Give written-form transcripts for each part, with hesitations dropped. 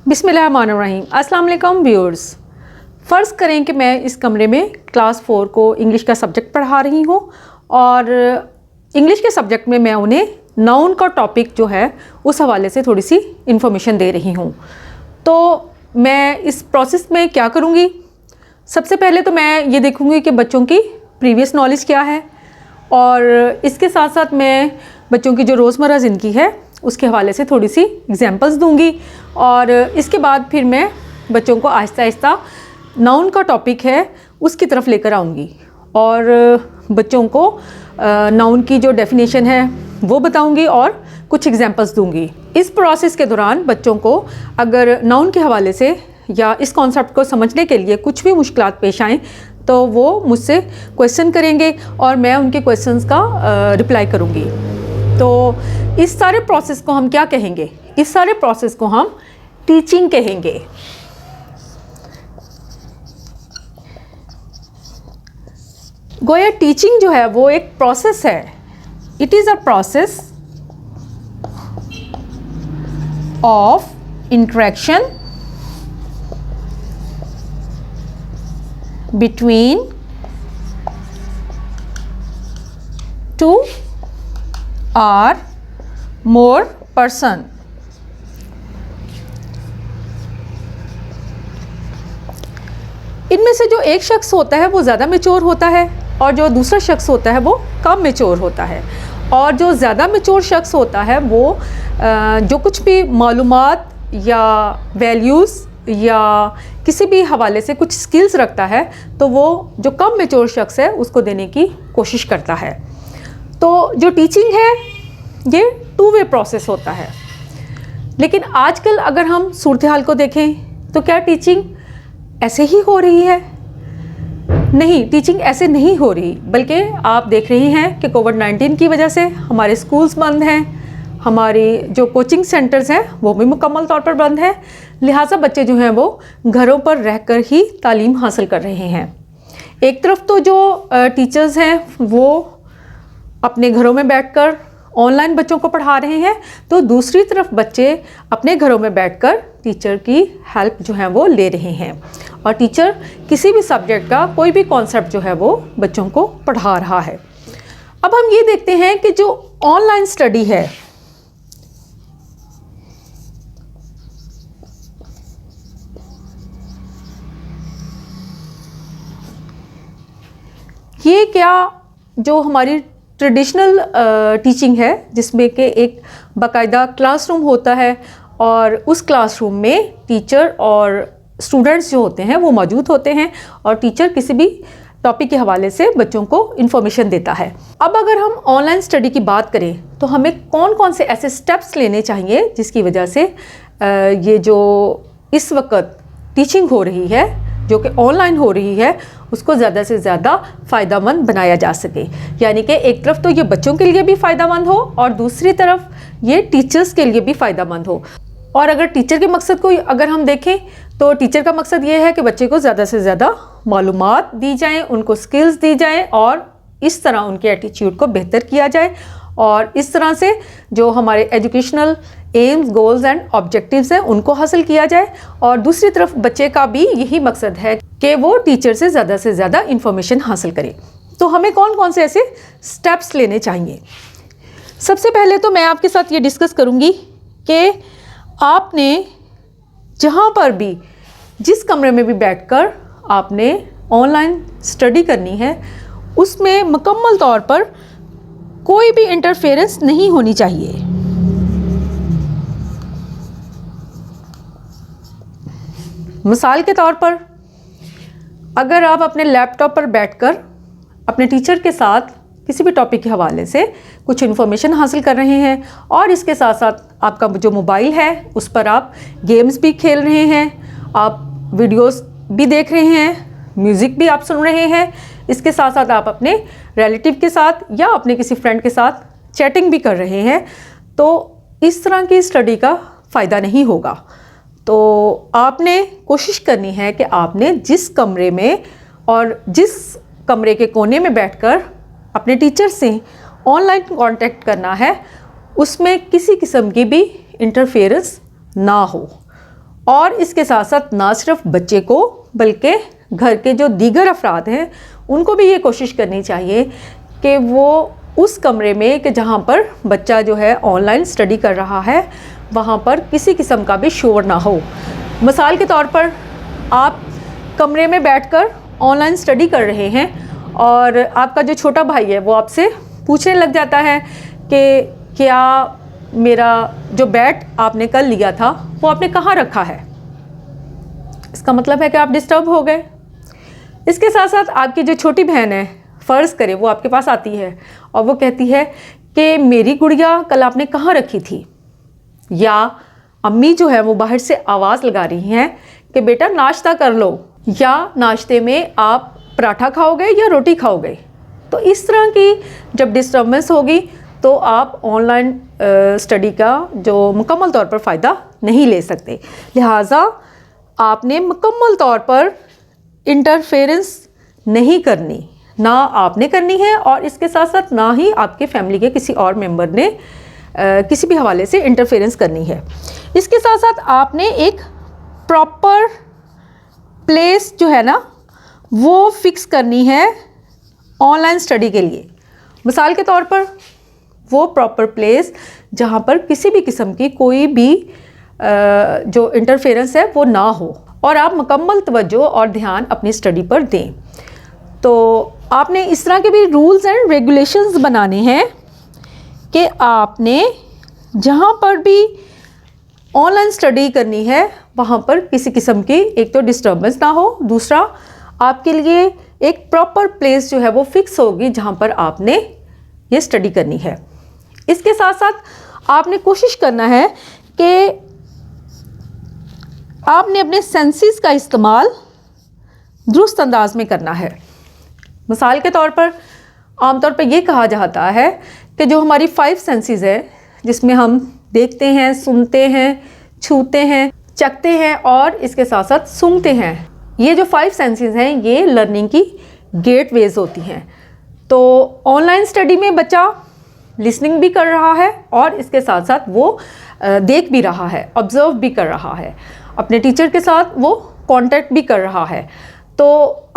बिस्मिल्लाहिर्रहमानिर्रहीम। अस्सलाम वालेकुम व्यूअर्स। फ़र्ज़ करें कि मैं इस कमरे में क्लास 4 को इंग्लिश का सब्जेक्ट पढ़ा रही हूँ और इंग्लिश के सब्जेक्ट में मैं उन्हें नाउन का टॉपिक जो है उस हवाले से थोड़ी सी इन्फॉर्मेशन दे रही हूँ। तो मैं इस प्रोसेस में क्या करूँगी, सबसे पहले तो मैं ये देखूँगी कि बच्चों की प्रीवियस नॉलेज क्या है और इसके साथ साथ मैं बच्चों की जो रोज़मर्रा ज़िंदगी है उसके हवाले से थोड़ी सी एग्जांपल्स दूंगी और इसके बाद फिर मैं बच्चों को आहिस्ता आहिस्ता नाउन का टॉपिक है उसकी तरफ लेकर आऊँगी और बच्चों को नाउन की जो डेफिनेशन है वो बताऊँगी और कुछ एग्जांपल्स दूंगी। इस प्रोसेस के दौरान बच्चों को अगर नाउन के हवाले से या इस कॉन्सेप्ट को समझने के लिए कुछ भी मुश्किलात पेश आएँ तो वो मुझसे क्वेश्चन करेंगे और मैं उनके क्वेश्चंस का रिप्लाई करूँगी। तो इस सारे प्रोसेस को हम क्या कहेंगे? इस सारे प्रोसेस को हम टीचिंग कहेंगे। गोया टीचिंग जो है वो एक प्रोसेस है। It is a process of interaction between two or more person। इनमें से जो एक शख्स होता है वो ज़्यादा मैच्योर होता है और जो दूसरा शख्स होता है वो कम मैच्योर होता है। और जो ज़्यादा मैच्योर शख्स होता है वो जो कुछ भी मालूमात या वैल्यूज़ या किसी भी हवाले से कुछ स्किल्स रखता है तो वो जो कम मैच्योर शख्स है उसको देने की कोशिश करता है। तो जो टीचिंग है ये टू वे प्रोसेस होता है। लेकिन आजकल अगर हम सूरत हाल को देखें तो क्या टीचिंग ऐसे ही हो रही है? नहीं, टीचिंग ऐसे नहीं हो रही, बल्कि आप देख रहे हैं कि कोविड-19 की वजह से हमारे स्कूल्स बंद हैं, हमारी जो कोचिंग सेंटर्स हैं वो भी मुकम्मल तौर पर बंद हैं। लिहाजा बच्चे जो हैं वो घरों पर रहकर ही तालीम हासिल कर रहे हैं। एक तरफ तो जो टीचर्स हैं वो अपने घरों में बैठकर ऑनलाइन बच्चों को पढ़ा रहे हैं, तो दूसरी तरफ बच्चे अपने घरों में बैठकर टीचर की हेल्प जो है वो ले रहे हैं और टीचर किसी भी सब्जेक्ट का कोई भी कॉन्सेप्ट जो है वो बच्चों को पढ़ा रहा है। अब हम ये देखते हैं कि जो ऑनलाइन स्टडी है ये क्या जो हमारी ट्रेडिशनल टीचिंग है जिसमें कि एक बाकायदा क्लासरूम होता है और उस क्लासरूम में टीचर और स्टूडेंट्स जो होते हैं वो मौजूद होते हैं और टीचर किसी भी टॉपिक के हवाले से बच्चों को इन्फॉर्मेशन देता है। अब अगर हम ऑनलाइन स्टडी की बात करें तो हमें कौन कौन से ऐसे स्टेप्स लेने चाहिए जिसकी वजह से ये जो इस वक्त टीचिंग हो रही है जो कि ऑनलाइन हो रही है उसको ज़्यादा से ज़्यादा फ़ायदामंद बनाया जा सके। यानी कि एक तरफ तो ये बच्चों के लिए भी फ़ायदामंद हो और दूसरी तरफ ये टीचर्स के लिए भी फ़ायदामंद हो। और अगर टीचर के मकसद को अगर हम देखें तो टीचर का मकसद ये है कि बच्चे को ज़्यादा से ज़्यादा मालूमात दी जाएँ, उनको स्किल्स दी जाएँ और इस तरह उनके एटीट्यूड को बेहतर किया जाए और इस तरह से जो हमारे educational AIIMS, goals and objectives हैं उनको हासिल किया जाए। और दूसरी तरफ बच्चे का भी यही मकसद है कि वो टीचर से ज़्यादा इंफॉर्मेशन हासिल करे। तो हमें कौन कौन से ऐसे स्टेप्स लेने चाहिए? सबसे पहले तो मैं आपके साथ ये डिस्कस करूँगी कि आपने जहाँ पर भी जिस कमरे में भी बैठकर आपने ऑनलाइन स्टडी करनी है उसमें मुकम्मल तौर पर कोई भी इंटरफेरेंस नहीं होनी चाहिए। मिसाल के तौर पर अगर आप अपने लैपटॉप पर बैठकर अपने टीचर के साथ किसी भी टॉपिक के हवाले से कुछ इन्फॉर्मेशन हासिल कर रहे हैं और इसके साथ साथ आपका जो मोबाइल है उस पर आप गेम्स भी खेल रहे हैं, आप वीडियोस भी देख रहे हैं, म्यूज़िक भी आप सुन रहे हैं, इसके साथ साथ आप अपने रिलेटिव के साथ या अपने किसी फ्रेंड के साथ चैटिंग भी कर रहे हैं, तो इस तरह की स्टडी का फ़ायदा नहीं होगा। तो आपने कोशिश करनी है कि आपने जिस कमरे में और जिस कमरे के कोने में बैठकर अपने टीचर से ऑनलाइन कांटेक्ट करना है उसमें किसी किस्म की भी इंटरफेरेंस ना हो और इसके साथ साथ ना सिर्फ बच्चे को बल्कि घर के जो दीगर अफराद हैं उनको भी ये कोशिश करनी चाहिए कि वो उस कमरे में कि जहाँ पर बच्चा जो है ऑनलाइन स्टडी कर रहा है वहाँ पर किसी किस्म का भी शोर ना हो। मिसाल के तौर पर आप कमरे में बैठकर ऑनलाइन स्टडी कर रहे हैं और आपका जो छोटा भाई है वो आपसे पूछने लग जाता है कि क्या मेरा जो बैट आपने कल लिया था वो आपने कहाँ रखा है। इसका मतलब है कि आप डिस्टर्ब हो गए। इसके साथ साथ आपकी जो छोटी बहन है, फ़र्ज़ करें वो आपके पास आती है और वो कहती है कि मेरी गुड़िया कल आपने कहाँ रखी थी, या अम्मी जो है वो बाहर से आवाज़ लगा रही हैं कि बेटा नाश्ता कर लो, या नाश्ते में आप पराठा खाओगे या रोटी खाओगे। तो इस तरह की जब डिस्टर्बेंस होगी तो आप ऑनलाइन स्टडी का जो मुकम्मल तौर पर फ़ायदा नहीं ले सकते। लिहाजा आपने मुकम्मल तौर पर इंटरफेरेंस नहीं करनी, ना आपने करनी है और इसके साथ साथ ना ही आपके फैमिली के किसी और मेंबर ने किसी भी हवाले से इंटरफेरेंस करनी है। इसके साथ साथ आपने एक प्रॉपर प्लेस जो है ना वो फिक्स करनी है ऑनलाइन स्टडी के लिए। मिसाल के तौर पर वो प्रॉपर प्लेस जहाँ पर किसी भी किस्म की कोई भी जो इंटरफेरेंस है वो ना हो और आप मुकम्मल तवज्जो और ध्यान अपनी स्टडी पर दें। तो आपने इस तरह के भी रूल्स एंड रेगुलेशंस बनाने हैं कि आपने जहाँ पर भी ऑनलाइन स्टडी करनी है वहाँ पर किसी किस्म की एक तो डिस्टर्बेंस ना हो, दूसरा आपके लिए एक प्रॉपर प्लेस जो है वो फिक्स होगी जहाँ पर आपने ये स्टडी करनी है। इसके साथ साथ आपने कोशिश करना है कि आपने अपने सेंसेस का इस्तेमाल दुरुस्त अंदाज में करना है। मिसाल के तौर पर आमतौर पर यह कहा जाता है कि जो हमारी 5 सेंसेस है जिसमें हम देखते हैं, सुनते हैं, छूते हैं, चखते हैं और इसके साथ साथ सूंघते हैं, ये जो 5 सेंसेस हैं ये लर्निंग की गेटवेज होती हैं। तो ऑनलाइन स्टडी में बच्चा लिसनिंग भी कर रहा है और इसके साथ साथ वो देख भी रहा है, ऑब्ज़र्व भी कर रहा है, अपने टीचर के साथ वो कांटेक्ट भी कर रहा है। तो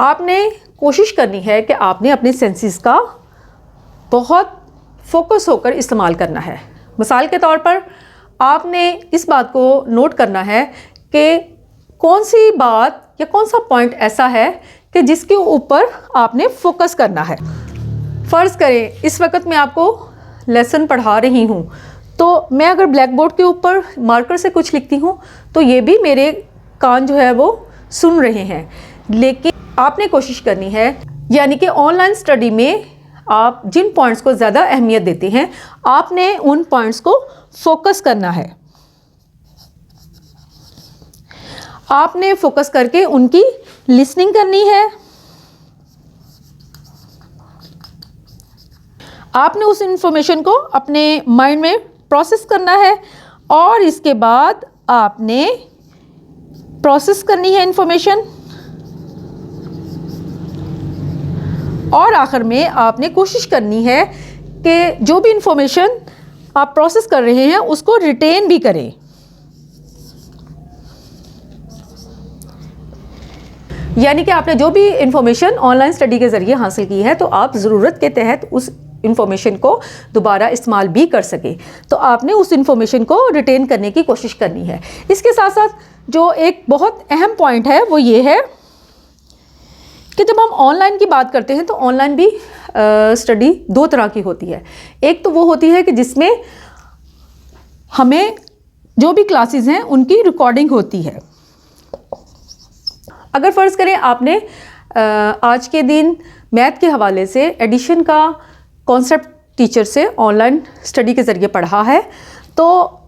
आपने कोशिश करनी है कि आपने अपने सेंसेस का बहुत फोकस होकर इस्तेमाल करना है। मिसाल के तौर पर आपने इस बात को नोट करना है कि कौन सी बात या कौन सा पॉइंट ऐसा है कि जिसके ऊपर आपने फोकस करना है। फ़र्ज़ करें इस वक्त मैं आपको लेसन पढ़ा रही हूँ, तो मैं अगर ब्लैक बोर्ड के ऊपर मार्कर से कुछ लिखती हूँ तो ये भी मेरे कान जो है वो सुन रहे हैं, लेकिन आपने कोशिश करनी है, यानी कि ऑनलाइन स्टडी में आप जिन पॉइंट्स को ज़्यादा अहमियत देते हैं आपने उन पॉइंट्स को फोकस करना है। आपने फोकस करके उनकी लिसनिंग करनी है। आपने उस इंफॉर्मेशन को अपने माइंड में प्रोसेस करना है और इसके बाद आपने प्रोसेस करनी है इंफॉर्मेशन और आखिर में आपने कोशिश करनी है कि जो भी इंफॉर्मेशन आप प्रोसेस कर रहे हैं उसको रिटेन भी करें। यानी कि आपने जो भी इंफॉर्मेशन ऑनलाइन स्टडी के ज़रिए हासिल की है तो आप ज़रूरत के तहत उस इंफॉर्मेशन को दोबारा इस्तेमाल भी कर सके, तो आपने उस इंफॉर्मेशन को रिटेन करने की कोशिश करनी है। इसके साथ साथ जो एक बहुत अहम पॉइंट है वो ये है कि जब हम ऑनलाइन की बात करते हैं तो ऑनलाइन भी स्टडी 2 तरह की होती है। एक तो वो होती है कि जिसमें हमें जो भी क्लासेस हैं उनकी रिकॉर्डिंग होती है। अगर फ़र्ज़ करें आपने आज के दिन मैथ के हवाले से एडिशन का कॉन्सेप्ट टीचर से ऑनलाइन स्टडी के ज़रिए पढ़ा है, तो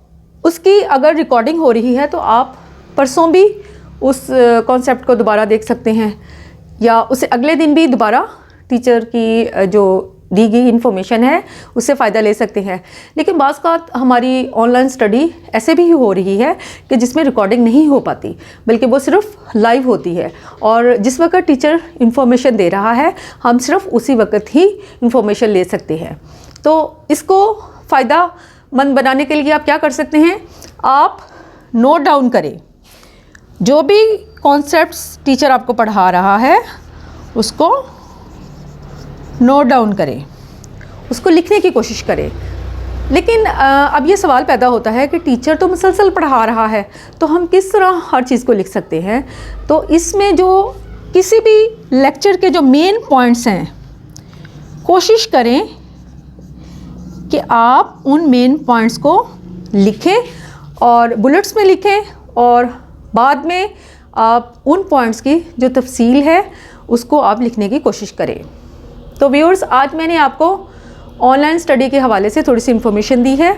उसकी अगर रिकॉर्डिंग हो रही है तो आप परसों भी उस कॉन्सेप्ट को दोबारा देख सकते हैं या उससे अगले दिन भी दोबारा टीचर की जो दी गई इन्फॉर्मेशन है उससे फ़ायदा ले सकते हैं। लेकिन बाज़ औक़ात हमारी ऑनलाइन स्टडी ऐसे भी हो रही है कि जिसमें रिकॉर्डिंग नहीं हो पाती, बल्कि वो सिर्फ लाइव होती है और जिस वक्त टीचर इन्फॉर्मेशन दे रहा है हम सिर्फ उसी वक्त ही इन्फॉर्मेशन ले सकते हैं। तो इसको फ़ायदा मंद बनाने के लिए आप क्या कर सकते हैं, आप नोट डाउन करें जो भी कॉन्सेप्ट्स टीचर आपको पढ़ा रहा है उसको नोट डाउन करें, उसको लिखने की कोशिश करें। लेकिन अब ये सवाल पैदा होता है कि टीचर तो मुसलसल पढ़ा रहा है, तो हम किस तरह हर चीज़ को लिख सकते हैं। तो इसमें जो किसी भी लेक्चर के जो मेन पॉइंट्स हैं, कोशिश करें कि आप उन मेन पॉइंट्स को लिखें और बुलेट्स में लिखें, और बाद में आप उन पॉइंट्स की जो तफसील है उसको आप लिखने की कोशिश करें। तो व्यूअर्स, आज मैंने आपको ऑनलाइन स्टडी के हवाले से थोड़ी सी इन्फॉर्मेशन दी है,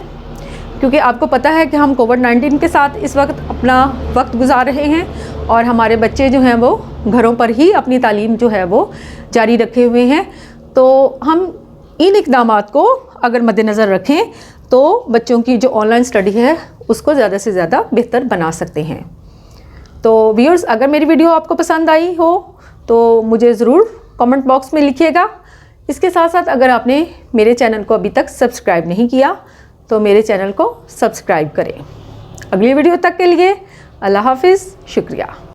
क्योंकि आपको पता है कि हम कोविड-19 के साथ इस वक्त अपना वक्त गुजार रहे हैं और हमारे बच्चे जो हैं वो घरों पर ही अपनी तालीम जो है वो जारी रखे हुए हैं। तो हम इन इक़दामात को अगर मद्देनज़र रखें तो बच्चों की जो ऑनलाइन स्टडी है उसको ज़्यादा से ज़्यादा बेहतर बना सकते हैं। तो व्यूअर्स, अगर मेरी वीडियो आपको पसंद आई हो तो मुझे ज़रूर कमेंट बॉक्स में लिखिएगा। इसके साथ साथ अगर आपने मेरे चैनल को अभी तक सब्सक्राइब नहीं किया तो मेरे चैनल को सब्सक्राइब करें। अगली वीडियो तक के लिए अल्लाह हाफिज़, शुक्रिया।